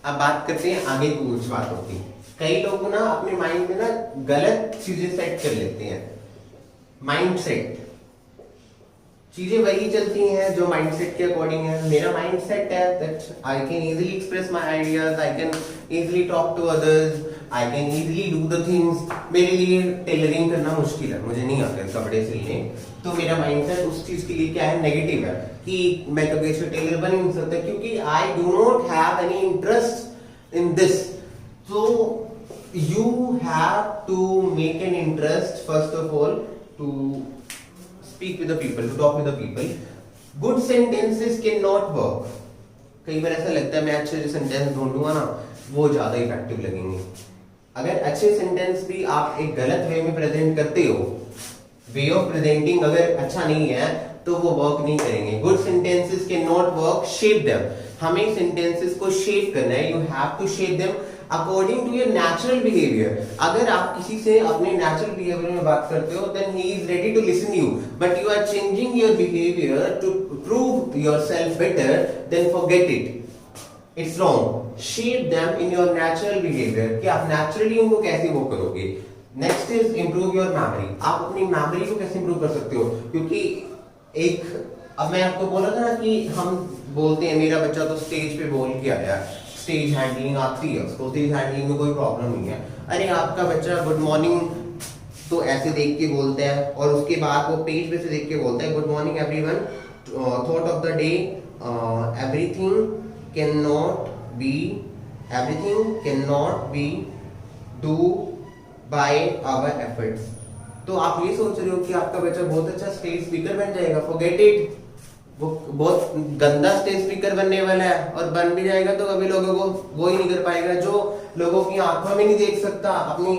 अब बात करते हैं आगे कुछ बातों की। कई लोग ना अपने माइंड में ना गलत चीजें सेट कर लेते हैं। माइंड सेट, चीजें वही चलती हैं जो माइंडसेट के अकॉर्डिंग है। मेरा माइंडसेट है that I can easily express my ideas, I can easily talk to others, I can easily do the things. मेरे लिए टेलरिंग करना मुश्किल है, मुझे नहीं आते कपड़े सिलने, तो मेरा माइंडसेट उस चीज के लिए क्या है, नेगेटिव है कि मैं कभी ऐसे टेलर बन नहीं सकता क्योंकि I do not have any interest in this. So you have to make an interest first of all to speak with the people, to talk with the people. Good sentences cannot work. कई बार ऐसा लगता है मैं अच्छे sentence ढूंढूंगा ना वो ज्यादा effective लगेंगे। अगर अच्छे सेंटेंस भी आप एक गलत वे में प्रेजेंट करते हो, वे ऑफ प्रेजेंटिंग अगर अच्छा नहीं है तो वो वर्क नहीं करेंगे। Good sentences can not work, shape them. हमें सेंटेंसेस को शेप करना है, you have to shape them according to your natural behaviour. अगर आप किसी से अपने नेचुरल बिहेवियर में बात करते हो then he is ready to listen you, but you are changing your behaviour to prove yourself better, then forget it, it's wrong. Shape them in your natural behaviour कि आप नेचुरली उनको कैसे वो करोगे। Next is improve your memory. आप अपनी memory को कैसे इंप्रूव कर सकते हो, क्योंकि एक अब मैं आपको बोला था ना कि हम बोलते हैं मेरा बच्चा तो स्टेज पे बोल के आया, स्टेज हैंडलिंग आती है उसको, स्टेज हैंडलिंग में कोई प्रॉब्लम नहीं है। अरे आपका बच्चा गुड मॉर्निंग तो ऐसे देख के बोलता है और उसके बाद वो पेज पे से देख के बोलता है good morning everyone, thought of the day, everything can not be do by our efforts. तो आप ये सोच रहे हो कि आपका बच्चा बहुत अच्छा स्टेज स्पीकर बन जाएगा, फॉरगेट इट। वो बहुत गंदा स्टेज स्पीकर बनने वाला है और बन भी जाएगा तो कभी लोगों को वो ही नहीं कर पाएगा जो लोगों की आंखों में नहीं देख सकता। अपनी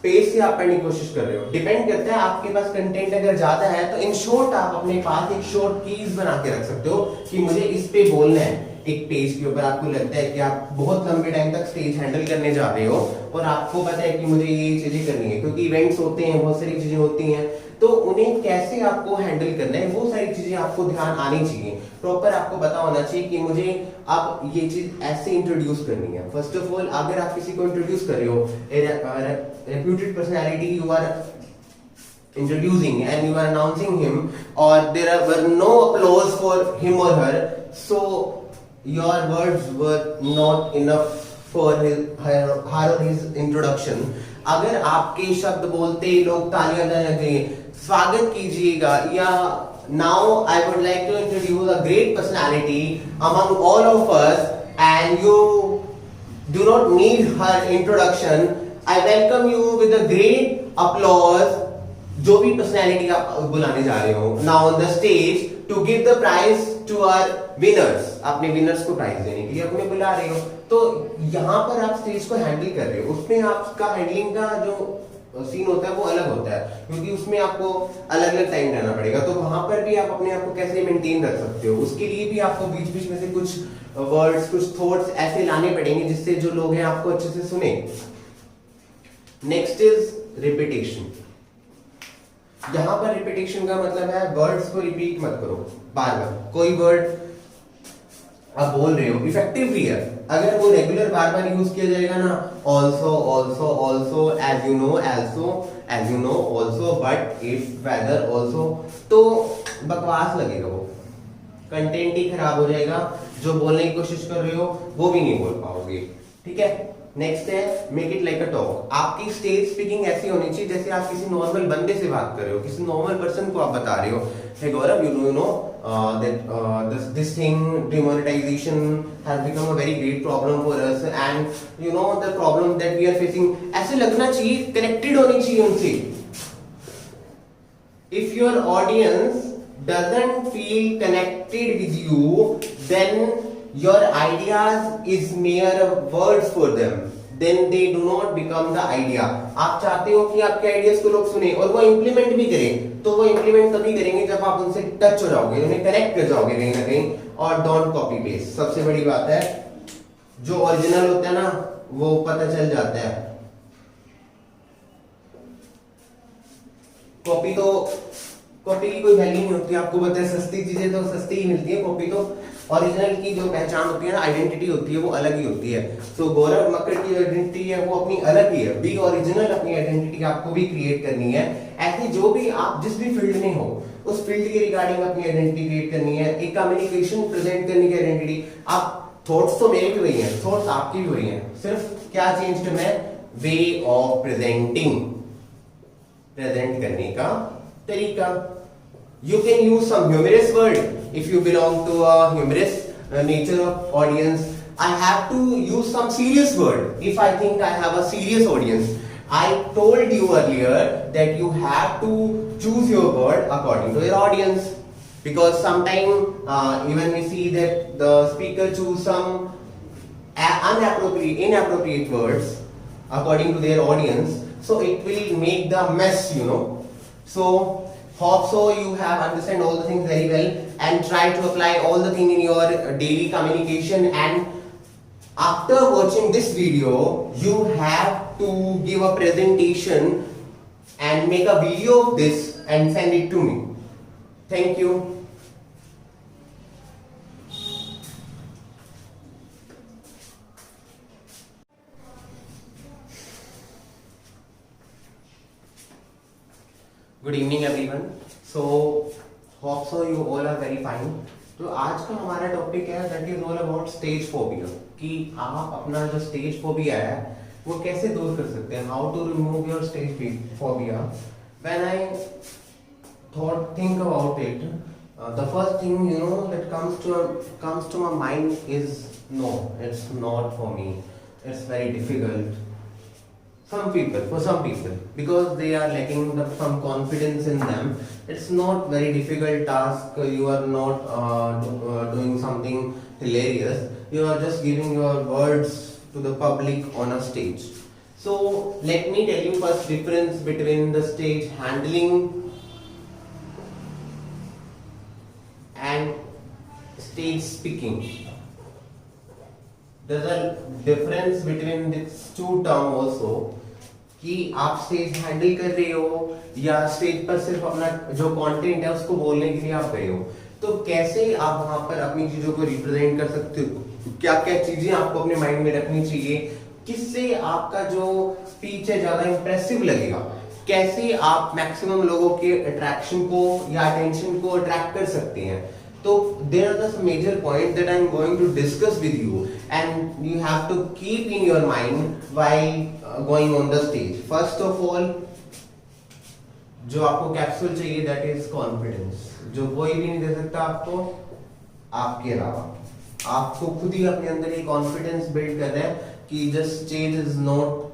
पेज से आप पढ़ने की कोशिश कर रहे हो, डिपेंड करता है आपके पास कंटेंट अगर ज्यादा है तो इन शॉर्ट आप अपने पास एक शॉर्ट कीज बना के रख सकते हो कि मुझे इस पे बोलना है। एक पेज के ऊपर आपको लगता है कि आप बहुत लंबे टाइम तक स्टेज हैंडल करने जा रहे हो और आपको पता है कि मुझे ये चीजें करनी है, क्योंकि इवेंट्स होते हैं, बहुत सारी चीजें होती हैं, तो उन्हें कैसे आपको हैंडल करना है वो सारी चीजें आपको ध्यान आनी चाहिए। प्रॉपर आपको पता होना चाहिए कि मुझे अब ये चीज ऐसे इंट्रोड्यूस करनी है। फर्स्ट ऑफ ऑल अगर आप किसी को इंट्रोड्यूस कर रहे हो, reputed personality you are introducing and you are announcing him or there were no applause for him or her, so your words were not enough for her or his introduction. अगर आपके शब्द बोलते ही लोग तालियां बजाने लगे, स्वागत कीजिएगा, या now I would like to introduce a great personality among all of us and you do not need her introduction, I welcome you with a great applause, जो भी पर्सनैलिटी आप बुलाने जा रहे हो now on the stage to give the prize to our winners. अपने winners को prize देने के लिए अपने बुला रहे हो, तो यहाँ पर आप स्टेज को हैंडल कर रहे हो। उसमें आपका हैंडलिंग का जो सीन होता है वो अलग होता है, क्योंकि उसमें आपको अलग अलग टाइम रहना पड़ेगा। तो वहां पर भी आप अपने आप को कैसे मेंटेन रख सकते हो, उसके लिए भी आपको बीच बीच में से कुछ वर्ड्स, कुछ थॉट्स ऐसे लाने पड़ेंगे जिससे जो लोग हैं आपको अच्छे से सुने। Next is repetition. यहां पर रिपीटेशन का मतलब है वर्ड्स को रिपीट मत करो बार बार। कोई वर्ड आप बोल रहे हो इफेक्टिव भी है, अगर वो रेगुलर बार बार यूज किया जाएगा ना, also also also, as you know also, as you know also, but if, weather, also, तो बकवास लगेगा, वो कंटेंट ही खराब हो जाएगा। जो बोलने की कोशिश कर रहे हो वो भी नहीं बोल पाओगे, ठीक है। नेक्स्ट है make it like a talk. आपकी स्टेज स्पीकिंग ऐसी होनी चाहिए जैसे आप किसी नॉर्मल बंदे से बात कर रहे हो, किसी नॉर्मल पर्सन को आप बता रहे हो, hey Gaurav you know that this thing demonetization has become a very great problem for us and you know the problem that we are facing। ऐसे लगना चाहिए, कनेक्टेड होनी चाहिए उनसे। if your audience doesn't feel connected with you then your ideas is mere words for them, then they do not become the idea। आप चाहते हो कि आपके आइडियाज को लोग सुने और वो इंप्लीमेंट भी करें, तो वो इंप्लीमेंट तभी करेंगे जब आप उनसे टच हो जाओगे, उन्हें कनेक्ट कर जाओगे कहीं ना कहीं। और डोंट कॉपी पेस्ट, सबसे बड़ी बात है, जो ओरिजिनल होता है ना वो पता चल जाता है। कॉपी की कोई वैल्यू नहीं होती, आपको पता है सस्ती चीजें तो सस्ती ही मिलती है, कॉपी तो ओरिजिनल की जो पहचान होती है ना, आइडेंटिटी होती है, वो अलग ही होती है। सो गौरव मक्कड़ की आइडेंटिटी है वो अपनी अलग ही है, बी ओरिजिनल अपनी आइडेंटिटी आपको भी क्रिएट करनी है। ऐसे जो भी आप जिस भी फील्ड में हो उस फील्ड के रिगार्डिंग अपनी आइडेंटिटी क्रिएट करनी है, एक कम्युनिकेशन प्रेजेंट करने की आइडेंटिटी। आप थॉट्स तो मेरे भी वही हैं, थॉट्स आपकी भी वही हैं, सिर्फ क्या चेंज करना है, वे ऑफ प्रेजेंटिंग, प्रेजेंट करने का तरीका। You can use some humorous word if you belong to a humorous nature of audience. I have to use some serious word if I think I have a serious audience. I told you earlier that you have to choose your word according to your audience, because sometimes even we see that the speaker choose some inappropriate words according to their audience, so it will make the mess, you know. So hope so you have understand all the things very well and try to apply all the thing in your daily communication. And after watching this video you have to give a presentation and make a video of this and send it to me. Thank you. Good evening everyone. So hope so you all are very fine. तो आज का हमारा topic है that is all about stage phobia, कि आप अपना जो stage phobia है वो कैसे दूर कर सकते हैं, how to remove your stage phobia. When I thought think about it, the first thing you know that comes to my mind is no, it's not for me, it's very difficult. For some people, because they are lacking some confidence in them, it's not very difficult task. You are not doing something hilarious. You are just giving your words to the public on a stage. So let me tell you first difference between the stage handling and stage speaking. There's a difference between these two terms also, कि आप stage handle कर रहे हो या stage पर सिर्फ अपना जो कंटेंट है उसको बोलने के लिए आप गए हो। तो कैसे आप वहां पर अपनी चीजों को रिप्रेजेंट कर सकते हो, क्या क्या चीजें आपको अपने माइंड में रखनी चाहिए, किससे आपका जो स्पीच है ज्यादा इंप्रेसिव लगेगा, कैसे आप मैक्सिमम लोगों के अट्रैक्शन को या अटेंशन को अट्रैक्ट कर सकते हैं। So there are the major points that I am going to discuss with you, and you have to keep in your mind while going on the stage. First of all, जो आपको capsule चाहिए that is confidence, जो कोई भी नहीं दे सकता आपको आपके अलावा। आपको खुद ही अपने अंदर ये कॉन्फिडेंस बिल्ड करना है कि just stage is not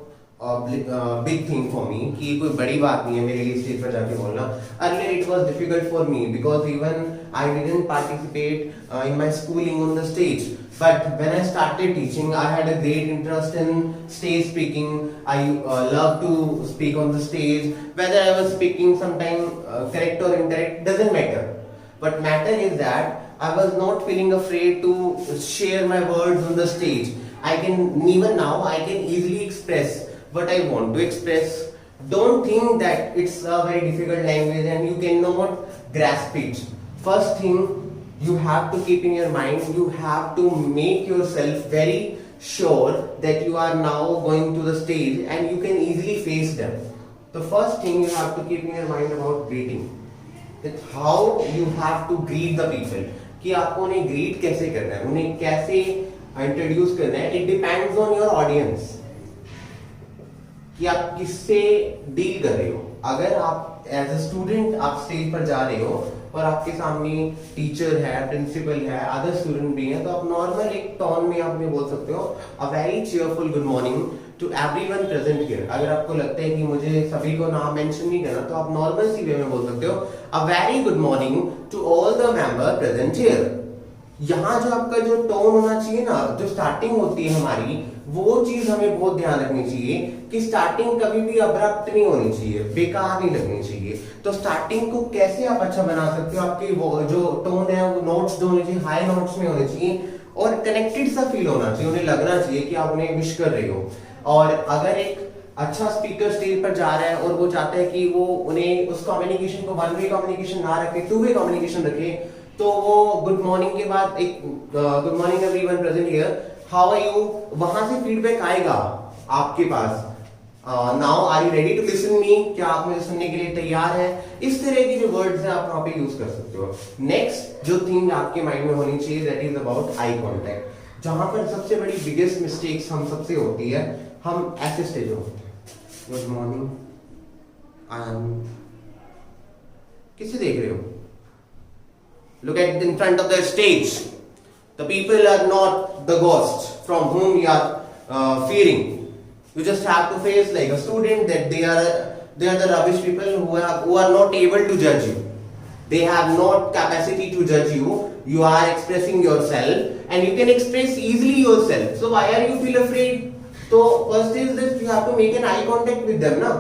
big thing for me, कि कोई बड़ी बात नहीं है मेरे लिए स्टेज पर जाके बोलना। Earlier it was difficult for me because even I didn't participate in my schooling on the stage, but when I started teaching I had a great interest in stage speaking. I love to speak on the stage, whether I was speaking sometime correct or incorrect doesn't matter, but matter is that I was not feeling afraid to share my words on the stage. I can, even now I can easily express what I want to express. Don't think that it's a very difficult language and you cannot grasp it. First thing you have to keep in your mind, you have to make yourself very sure that you are now going to the stage and you can easily face them. The first thing you have to keep in your mind about greeting, that how you have to greet the people, कि आपको उन्हें greet कैसे करना है, उन्हें कैसे introduce करना है। It depends on your audience, कि आप किससे डील कर रहे हो। अगर आप एज अ स्टूडेंट आप स्टेज पर जा रहे हो और आपके सामने टीचर है, प्रिंसिपल है, अदर स्टूडेंट भी हैं, तो आप नॉर्मल एक टोन में आप बोल सकते हो a very cheerful good morning to everyone present here. अगर आपको लगता है कि मुझे सभी को नाम मेंशन नहीं करना तो आप नॉर्मल सी वे में बोल सकते हो a very good morning to all the member present here. यहाँ जो आपका जो टोन होना चाहिए ना, जो स्टार्टिंग होती है हमारी, वो चीज हमें बहुत ध्यान रखनी चाहिए कि स्टार्टिंग कभी भी अब्रप्ट नहीं होनी चाहिए, बेकार नहीं लगनी चाहिए। तो स्टार्टिंग को कैसे आप अच्छा बना सकते हो, आपकी वो जो टोन है वो नोट्स जो होने चाहिए हाई नोट्स में होने चाहिए और कनेक्टेड सा फील होना चाहिए, उन्हें लगना चाहिए कि आप उन्हें विश कर रहे हो। और अगर एक अच्छा स्पीकर स्टेज पर जा रहा है और वो चाहता है कि वो उन्हें उस कम्युनिकेशन को वन वे कम्युनिकेशन ना रखे, टू वे कम्युनिकेशन रखे, तो वो गुड मॉर्निंग के बाद एक good morning everyone present here, how are you, वहां से फीडबैक आएगा आपके पास, now are you ready to listen me, क्या आप मुझे सुनने के लिए तैयार है। इस तरह की जो वर्ड्स हैं आप वहां पे यूज कर सकते हो। नेक्स्ट जो थिंग आपके माइंड में होनी चाहिए that is about eye contact. जहां पर सबसे बड़ी बिगेस्ट मिस्टेक्स हम सबसे होती है, हम ऐसे स्टेज होते हैं, गुड मॉर्निंग, आई एम, किसे देख रहे हो, look at in front of the stage, the people are not the ghosts from whom you are fearing, you just have to face like a student that they are the rubbish people who are not able to judge you, they have not capacity to judge you, you are expressing yourself and you can express easily yourself, so why are you feel afraid? So first is that you have to make an eye contact with them, na.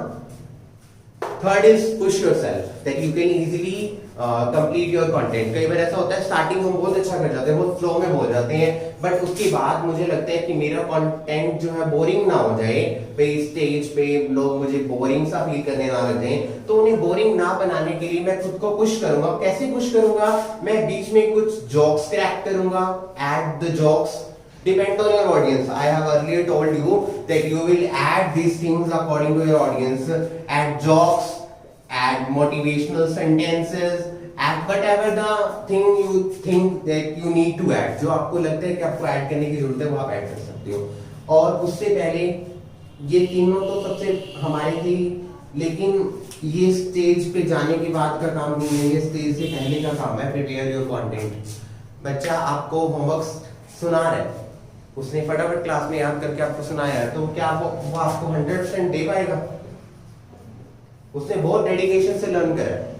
Third is push yourself that you can easily complete your content. कई बार ऐसा होता है starting हम बहुत अच्छा कर जाते हैं, बहुत फ्लो में बोल जाते हैं, बट उसके बाद मुझे लगता है कि मेरा कंटेंट जो है बोरिंग ना हो जाए, पे स्टेज पे लोग मुझे बोरिंग सा फील करने ना लग जाए, तो उन्हें बोरिंग ना बनाने के लिए मैं खुद को पुश करूंगा। कैसे पुश करूंगा? मैं बीच में कुछ जोक्स क्रैक करूंगा, add the jokes, depend on your audience. I have earlier told you that you will add these things according to your audience, add jokes, add motivational sentences, add whatever the thing you think that you need to add, जो आपको लगता है कि आपको add करने की जरूरत है वो आप ऐड कर सकते हो। और उससे पहले ये तीनों तो सबसे हमारे थे, लेकिन ये स्टेज पे जाने के बाद का काम नहीं है, ये स्टेज से पहले का काम है, प्रिपेयर योर कंटेंट। बच्चा आपको होमवर्क सुना रहा है, उसने फटाफट क्लास में याद करके आपको सुनाया है, तो क्या वो आपको 100% दे पाएगा? उसने बहुत डेडिकेशन से लर्न करा है,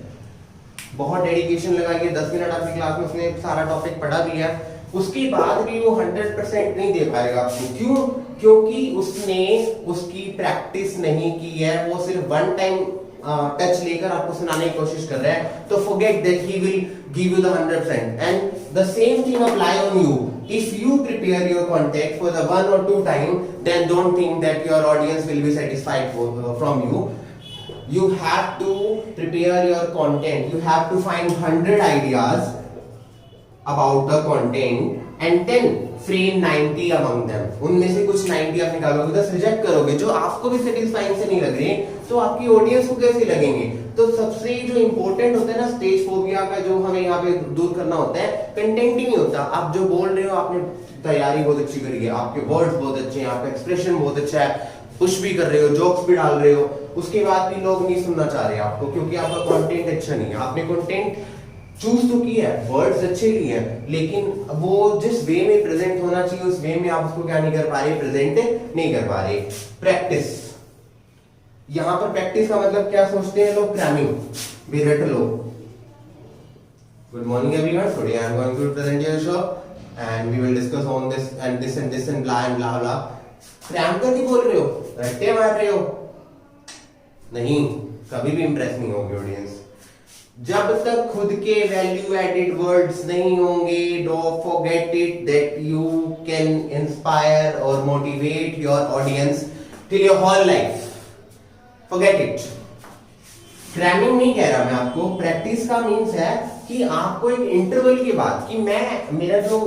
बहुत डेडिकेशन लगा के 10 मिनट आपकी क्लास में उसने सारा टॉपिक पढ़ा भी है, उसके बाद भी वो 100% नहीं दे पाएगा आपको। क्यों? क्योंकि उसने उसकी प्रैक्टिस नहीं की है, वो सिर्फ वन टाइम टच लेकर आपको सुनाने की कोशिश कर रहा है, तो forget that he will give you the 100%, and the same thing apply on you. If you prepare your content for the 1 or 2 time, then don't think that your audience will be satisfied from you. You have to prepare your content, you have to find 100 ideas about the content and then frame 90 among them. उनमें से कुछ 90 आप निकालोगे, 10 reject करोगे जो आपको भी satisfying से नहीं लग रहे, तो आपकी ऑडियंस को कैसे लगेंगे? तो सबसे जो इंपॉर्टेंट होता है ना स्टेज फोबिया का, जो हमें यहाँ पे दूर करना होता है, कंटेंट ही नहीं होता। आप जो बोल रहे हो, आपने तैयारी बहुत अच्छी करी है, आपके वर्ड्स बहुत अच्छे हैं, आपका एक्सप्रेशन बहुत अच्छा है, पुश भी कर रहे हो, जोक्स भी डाल रहे हो, उसके बाद भी लोग नहीं सुनना चाह रहे आपको, क्योंकि आपका कंटेंट अच्छा नहीं है। आपने कंटेंट चूज तो किया है, वर्ड्स अच्छे लिए हैं, लेकिन वो जिस वे में प्रेजेंट होना चाहिए उस वे में आप उसको क्या नहीं कर पा रहे, प्रेजेंट नहीं कर पा रहे। प्रैक्टिस, यहां पर प्रैक्टिस का मतलब क्या सोचते हैं लोग? क्रैमिंग, भी रट लो। Good morning everyone, today I am going to present your show and we will discuss on this and this and this and blah and blah blah. Cram करके बोल रहे हो, रट्टे मार रहे हो, नहीं, कभी भी इंप्रेस नहीं होगी ऑडियंस। जब तक खुद के वैल्यू एडेड वर्ड्स नहीं होंगे, don't forget it that you can inspire और motivate your audience till your whole life, forget it. Cramming नहीं कह रहा मैं आपको, प्रैक्टिस का मीन्स है कि आपको एक इंटरवल के बाद, कि मैं मेरा जो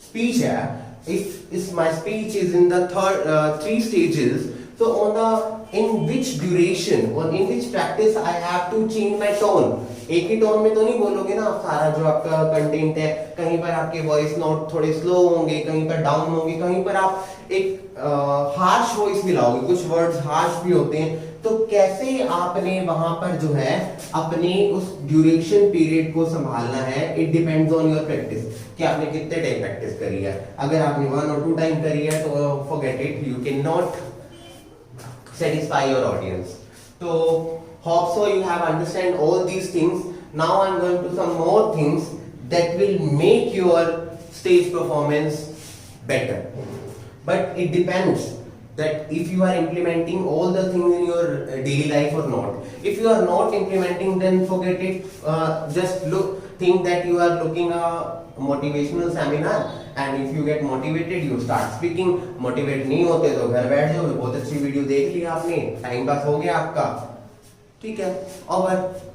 स्पीच है, if my speech is in the three stages, so in which duration or in which practice I have to change my tone. एक ही टोन में तो नहीं बोलोगे ना आप सारा जो आपका कंटेंट है, कहीं पर आपके वॉइस नोट थोड़े स्लो होंगे, कहीं पर डाउन होंगे, कहीं पर आप एक हार्श वॉइस मिलाओगे, कुछ वर्ड्स हार्श भी होते हैं, तो कैसे आपने वहां पर जो है अपने उस ड्यूरेशन पीरियड को संभालना है, it depends on your practice, कि आपने कितने टाइम प्रैक्टिस करी है। अगर आपने 1 और 2 टाइम करी है तो forget it, you can not satisfy your audience. So hope so you have understand all these things. Now I'm going to some more things that will make your stage performance better, but it depends that if you are implementing all the things in your daily life or not. If you are not implementing, then forget it. Just think that you are looking a motivational seminar and if you get motivated you start speaking. Motivate नहीं होते तो घर बैठ जाओ, बहुत अच्छी video देख ली आपने, टाइम पास हो गया आपका, ठीक है, ओवर।